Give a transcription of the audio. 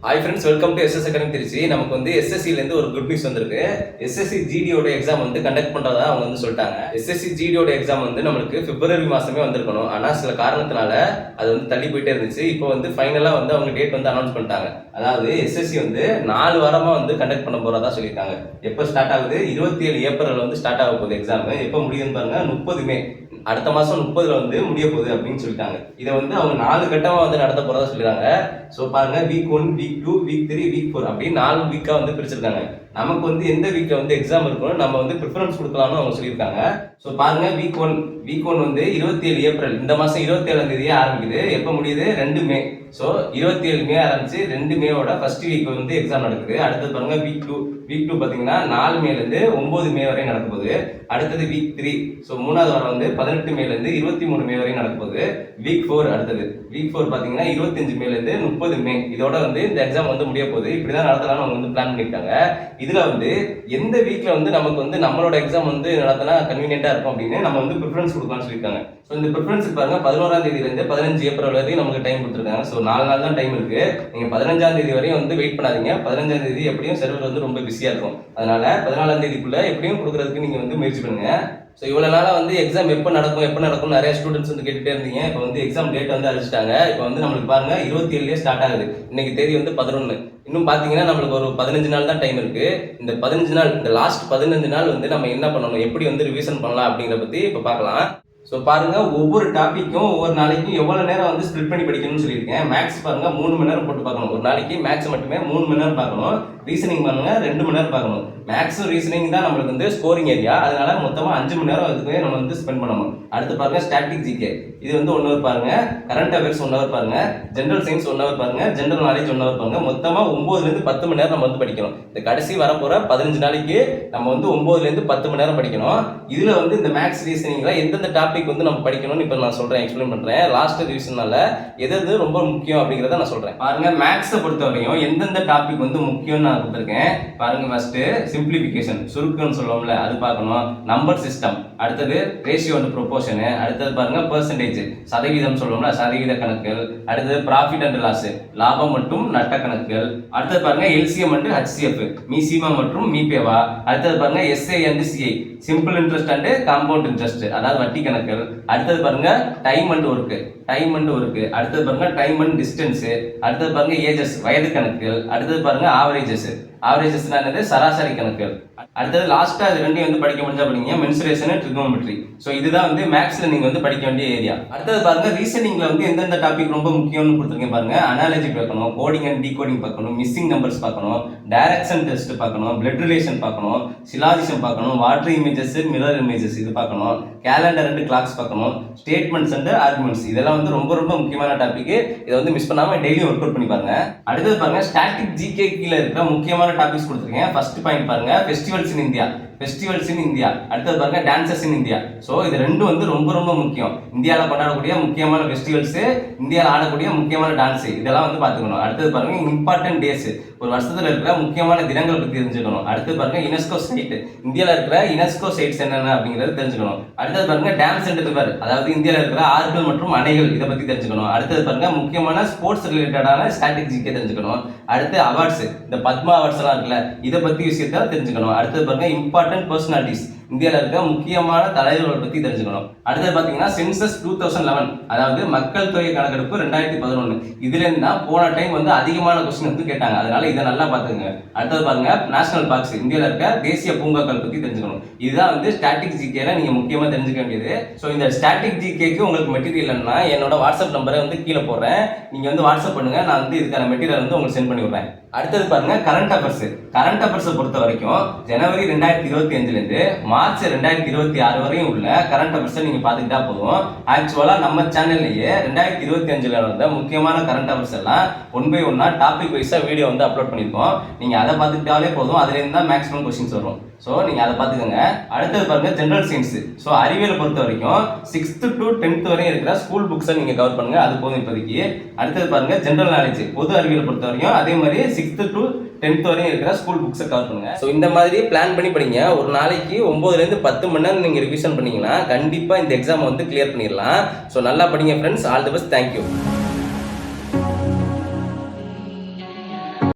Hi friends, welcome to SS Academy Trichy. நமக்கு வந்து SSC ல இருந்து ஒரு குட் நியூஸ் வந்திருக்கு. SSC GD ஓட எக்ஸாம் வந்து கண்டக்ட் பண்றதா அவங்க வந்து சொல்லிட்டாங்க. SSC GD ஓட எக்ஸாம் வந்து நமக்கு பிப்ரவரி மாசமே வந்திருக்கணும். ஆனா சில காரணத்தினால அது வந்து தள்ளி போயிட்டே இருந்துச்சு. இப்போ வந்து ஃபைனலா வந்து அவங்க டேட் வந்து அனௌன்ஸ் பண்ணிட்டாங்க. அதாவது SSC வந்து 4 வாரமா வந்து கண்டக்ட் பண்ண போறதா சொல்லியிருக்காங்க. எப்போ ஸ்டார்ட் ஆகுது? 27 ஏப்ரல் வந்து ஸ்டார்ட் ஆக போகுது எக்ஸாம். எப்போ முடியுதுன்னு பாருங்க, 30 மே. அடுத்த மாசம் 30ல வந்து முடிய போகுது அப்படின்னு சொல்லிட்டாங்க. இதை வந்து அவங்க 4 கட்டமா வந்து நடத்த போறதா சொல்லிடுறாங்க. ஸோ பாருங்க, வீக் 1, வீக் 2, வீக் 3, வீக் 4 அப்படின்னு 4 வீக்கா வந்து பிரிச்சிருக்காங்க. நமக்கு வந்து எந்த வீக்ல வந்து எக்ஸாம் இருக்கணும் நம்ம வந்து ப்ரிஃபரன்ஸ் கொடுக்கலாம்னு அவங்க சொல்லியிருக்காங்க. ஸோ பாருங்க, வீக் 1 வந்து 27 ஏப்ரல், இந்த மாசம் 27ஆம் தேதியே ஆரம்பிக்குது. எப்போ முடியுது? 2 மே. ஸோ 27 மே ஆரம்பிச்சு 2 மேவோட ஃபர்ஸ்ட் வீக் வந்து எக்ஸாம் நடக்குது. அடுத்தது பாருங்க வீக் 2 பார்த்தீங்கன்னா 4 மேலேருந்து 9 மே வரை நடக்க போகுது. அடுத்தது வீக் 3, ஸோ 3வது வாரம் வந்து 18 மேலேருந்து 23 மே வரை நடக்க போகுது. வீக் 4 அடுத்தது வீக் 4 பார்த்தீங்கன்னா 25 மேலேருந்து 30 மே. இதோட வந்து இந்த எக்ஸாம் வந்து முடிய போகுது. இப்படிதான் நடத்தலாம்னு அவங்க வந்து பிளான் பண்ணியிருக்காங்க. இதுல வந்து எந்த வீக்ல வந்து நமக்கு வந்து நம்மளோட எக்ஸாம் வந்து நடத்தினா கன்வீனியன்டா இருக்கும் அப்படின்னு நம்ம வந்து ப்ரிஃபரன்ஸ் கொடுக்கலாம்னு சொல்லியிருக்காங்க. ஸோ இந்த ப்ரிஃபரன்ஸ் பாருங்க, 11ஆம் தேதியிலேருந்து 15 ஏப்ரல் வரைக்கும் நமக்கு டைம் கொடுத்துருக்காங்க. ஸோ 4 நாள் தான் டைம் இருக்கு. நீங்க 15ஆம் தேதி வரையும் வந்து வெயிட் பண்ணாதீங்க. 15ஆம் தேதி எப்படியும் சர்வர் வந்து ரொம்ப பிஸியா இருக்கும். அதனால 14ஆம் தேதிக்குள்ள எப்படியும் கொடுக்கறதுக்கு நீங்க வந்து முயற்சி பண்ணுங்க. ஸோ இவ்வளோ நாளாக வந்து எக்ஸாம் எப்போ நடக்கும் நிறைய ஸ்டூடெண்ட்ஸ் வந்து கேட்டுட்டே இருந்தீங்க. இப்போ வந்து எக்ஸாம் டேட் வந்து அறிவிச்சிட்டாங்க. இப்போ வந்து நம்மளுக்கு பாருங்க 27 ஸ்டார்ட் ஆகுது. இன்னைக்கு தேதி வந்து 11. இன்னும் பார்த்தீங்கன்னா நம்மளுக்கு ஒரு 15 நாள் தான் டைம் இருக்கு. இந்த 15 நாள், இந்த லாஸ்ட் 15 நாள் வந்து நம்ம என்ன பண்ணணும், எப்படி வந்து ரிவிஷன் பண்ணலாம் அப்படிங்கிறத பற்றி இப்போ பார்க்கலாம். ஸோ பாருங்க, ஒவ்வொரு டாப்பிக்கும் ஒவ்வொரு நாளைக்கும் எவ்வளோ நேரம் வந்து ஸ்ப்ளிட் பண்ணி படிக்கணும்னு சொல்லியிருக்கேன். மேக்ஸ் பாருங்க 3 மணி நேரம் போட்டு பார்க்கணும். ஒரு நாளைக்கு மேக்ஸ் மட்டுமே 3 மணி நேரம் பார்க்கணும். ரீசனிங் பாருங்க 2 மணி நேரம் பார்க்கணும். மேக்ஸும் ரீசனிங் தான் நம்மளுக்கு வந்து ஸ்கோரிங் ஏரியா. அதனால மொத்தமாக 5 மணி நேரம் அதுக்கு நம்ம வந்து ஸ்பெண்ட் பண்ணணும். அடுத்து பாருங்க, ஸ்டாட்டிக் ஜிகே, இது வந்து 1 ஹவர் பாருங்க. கரண்ட் அஃபேர்ஸ் 1 ஹவர் பாருங்க. ஜென்ரல் சயின்ஸ் 1 ஹவர் பாருங்க. ஜென்ரல் நாலேஜ் 1 ஹவர் பாருங்க. மொத்தமாக 9லேருந்து 10 மணி நேரம் நம்ம வந்து படிக்கணும். இந்த கடைசி வரப்போற 15 நாளைக்கு நம்ம வந்து 9லேருந்து 10 மணி நேரம் படிக்கணும். இதுல வந்து இந்த மேக்ஸ் ரீசனிங்ல எந்தெந்த டாபிக் வந்து நம்ம படிக்கணும்னு இப்போ நான் சொல்றேன், எக்ஸ்பிளைன் பண்றேன். லாஸ்ட் ரிவிஷனால எது ரொம்ப முக்கியம் அப்படிங்கிறத நான் சொல்றேன். பாருங்க, மேக்ஸை பொறுத்தவரையும் எந்தெந்த டாபிக் வந்து முக்கியம்னு நான் கொடுத்துருக்கேன். பாருங்க, ஃபர்ஸ்ட் சிம்பிளிஃபிகேஷன், சுருக்கம்னு சொல்லுவோம்ல, அது பார்க்கணும். நம்பர் சிஸ்டம், அடுத்தது ரேஷியோ அண்ட் ப்ரொபோர்ஷன், அடுத்தது பாருங்க பெர்சன்டேஜ், சதவீதம் சொல்லுவோம்ல, சதவீத கணக்குகள், அடுத்தது ப்ராஃபிட் அண்ட் லாஸ், லாபம் மற்றும் நட்ட கணக்குகள், அடுத்தது பாருங்க எல்சிஎம் அண்ட் ஹெச்சிஎஃப், மீசிமா மற்றும் மீபேவா, அடுத்தது பாருங்க SA and CI, simple interest and compound interest, அதாவது வட்டி கணக்குகள், அடுத்தது பாருங்க டைம் அண்ட் ஒர்க், அடுத்தது பாருங்க டைம் அண்ட் டிஸ்டன்ஸ், அடுத்தது பாருங்க ஏஜஸ், வயது கணக்குகள், அடுத்தது பாருங்க ஆவரேஜஸ் என்னது, சராசரி கணக்குகள், அடுத்தது லாஸ்டா இது ரெண்டையும் வந்து படிக்க முடிஞ்சா படிங்க, மென்சுரேஷன், ட்ரிகோமெட்ரி. ஸோ இதுதான் வந்து மேக்ஸ்ல நீங்க வந்து படிக்க வேண்டிய ஏரியா. அடுத்தது பாருங்க, ரீசனிங்ல வந்து எந்தெந்த டாபிக் ரொம்ப முக்கியம்னு கொடுத்துருக்கேன் பாருங்க. அனாலஜி பார்க்கணும், கோடிங் அண்ட் டீகோடிங் பார்க்கணும், மிஸ்ஸிங் நம்பர்ஸ் பார்க்கணும், டைரக்ஷன் டெஸ்ட் பார்க்கணும், பிளட் ரிலேஷன் பார்க்கணும், சிலாஜிசம் பார்க்கணும், வாட்டர் இமேஜஸ், மிரர் இமேஜஸ் இது பார்க்கணும், கேலண்டர் அண்ட் கிளாக்ஸ் பார்க்கணும், ஸ்டேட்மெண்ட்ஸ் அண்ட் ஆர்குமெண்ட்ஸ், இதெல்லாம் வந்து ரொம்ப முக்கியமான டாபிக். இதை வந்து மிஸ் பண்ணாம டெய்லியும் ஒர்க் அவுட் பண்ணி பாருங்க. அடுத்தது பாருங்க, ஸ்டாட்டிக் ஜிகே கீழே இருக்கிற முக்கியமான டாபிக்ஸ் கொடுத்துருக்கேன். ஃபர்ஸ்ட் பாயிண்ட் பாருங்க, ஃபெஸ்டிவல்ஸ் இன் இந்தியா, அடுத்தது பாருங்க டான்சஸ் இன் இந்தியா. ஸோ இது ரெண்டும் வந்து ரொம்ப முக்கியம். இந்தியாவில் கொண்டாடக்கூடிய முக்கியமான ஃபெஸ்டிவல்ஸ், இந்தியாவில் ஆடக்கூடிய முக்கியமான டான்ஸ், இதெல்லாம் வந்து பார்த்துக்கணும். அடுத்தது பாருங்க, இம்பார்ட்டன்ட் டேஸ், ஒரு வருஷத்துல இருக்கிற முக்கியமான தினங்கள் பற்றி தெரிஞ்சுக்கணும். அடுத்தது பாருங்க யுனெஸ்கோ சைட், இந்தியாவில் இருக்கிற யுனெஸ்கோ சைட்ஸ் என்னென்ன அப்படிங்கிறது தெரிஞ்சுக்கணும். அடுத்தது பாருங்க டேம்ஸ் அண்ட் ரிவர், அதாவது இந்தியாவில் இருக்கிற ஆறுகள் மற்றும் அணைகள், இதை பத்தி தெரிஞ்சுக்கணும். அடுத்தது பாருங்க முக்கியமான ஸ்போர்ட்ஸ் ரிலேட்டடான ஸ்டாட்டிக் ஜிகே தெரிஞ்சுக்கணும். அடுத்து அவார்ட்ஸ், இந்த பத்மா அவார்ட்ஸ் எல்லாம் இருக்குல்ல, இதை பத்தி விஷயத்த தெரிஞ்சுக்கணும். அடுத்தது பாருங்க இம்பார்ட்டன்ட் பர்சனாலிட்டிஸ், இந்தியாவில் இருக்க முக்கியமான தலைவர்கள் பத்தி தெரிஞ்சுக்கணும். அடுத்தது பாத்தீங்கன்னா சென்சஸ் 2011, அதாவது மக்கள் தொகை கணக்கெடுப்பு 2011, இதுல இருந்து தான் போன டைம் வந்து அதிகமான கொஸ்டின் வந்து கேட்டாங்க. அதனால இதை நல்லா பாத்துக்கங்க. அடுத்தது பாருங்க நேஷனல் பார்க்ஸ், இந்தியாவில் இருக்க தேசிய பூங்காக்கள் பத்தி தெரிஞ்சுக்கணும். இதுதான் வந்து ஸ்டாட்டிக் ஜிகேல நீங்க முக்கியமா தெரிஞ்சுக்க வேண்டியது. ஸோ இந்த ஸ்டாட்டிக் ஜிகேக்கு உங்களுக்கு மெட்டீரியல் இல்லைன்னா என்னோட வாட்ஸ்அப் நம்பரை வந்து கீழே போடுறேன், நீங்க வந்து வாட்ஸ்அப் பண்ணுங்க, நான் வந்து இதுக்கான மெட்டீரியல் வந்து உங்களுக்கு சென்ட் பண்ணி விடுறேன். அடுத்தது பாருங்க கரண்ட் அஃபேர்ஸ் பொறுத்த வரைக்கும் ஜனவரி 2025 இருந்து மார்ச் 2026 வரையும் உள்ள கரண்ட் அஃபேர்ஸ் நீங்க பாத்துக்கிட்டா போதும். ஆக்சுவலா நம்ம சேனல்லையே 2025ல வந்த முக்கியமான கரண்ட் அஃபேர்ஸ் எல்லாம் 1 by 1 டாபிக் வைஸா வீடியோ வந்து அப்லோட் பண்ணிருக்கோம். நீங்க அதை பார்த்துக்கிட்டாலே போதும், அதுல இருந்து தான் மேக்ஸிமம் கொஸ்டின்ஸ் வரும். ஸோ நீங்க அதை பார்த்துக்கோங்க. அடுத்தது பாருங்க ஜென்ரல் சயின்ஸ். ஸோ அறிவியலை பொறுத்த வரைக்கும் 6th to 10th வரையும் இருக்கிற ஸ்கூல் புக்ஸை நீங்க கவர் பண்ணுங்க, அது போதும் இப்போதைக்கு. அடுத்தது பாருங்க ஜென்ரல் நாலேஜ், பொது அறிவியலை பொறுத்த வரைக்கும் அதே மாதிரி 6th to 10th வரையும் இருக்கிற ஸ்கூல் புக்ஸை கவர் பண்ணுங்க. ஸோ இந்த மாதிரி பிளான் பண்ணி படிங்க. ஒரு நாளைக்கு 9லேருந்து 10 மணி நேரம் நீங்க ரிவிஷன் பண்ணீங்கன்னா கண்டிப்பா இந்த எக்ஸாம் வந்து கிளியர் பண்ணிடலாம். ஸோ நல்லா படிங்க friends. All the best. Thank you.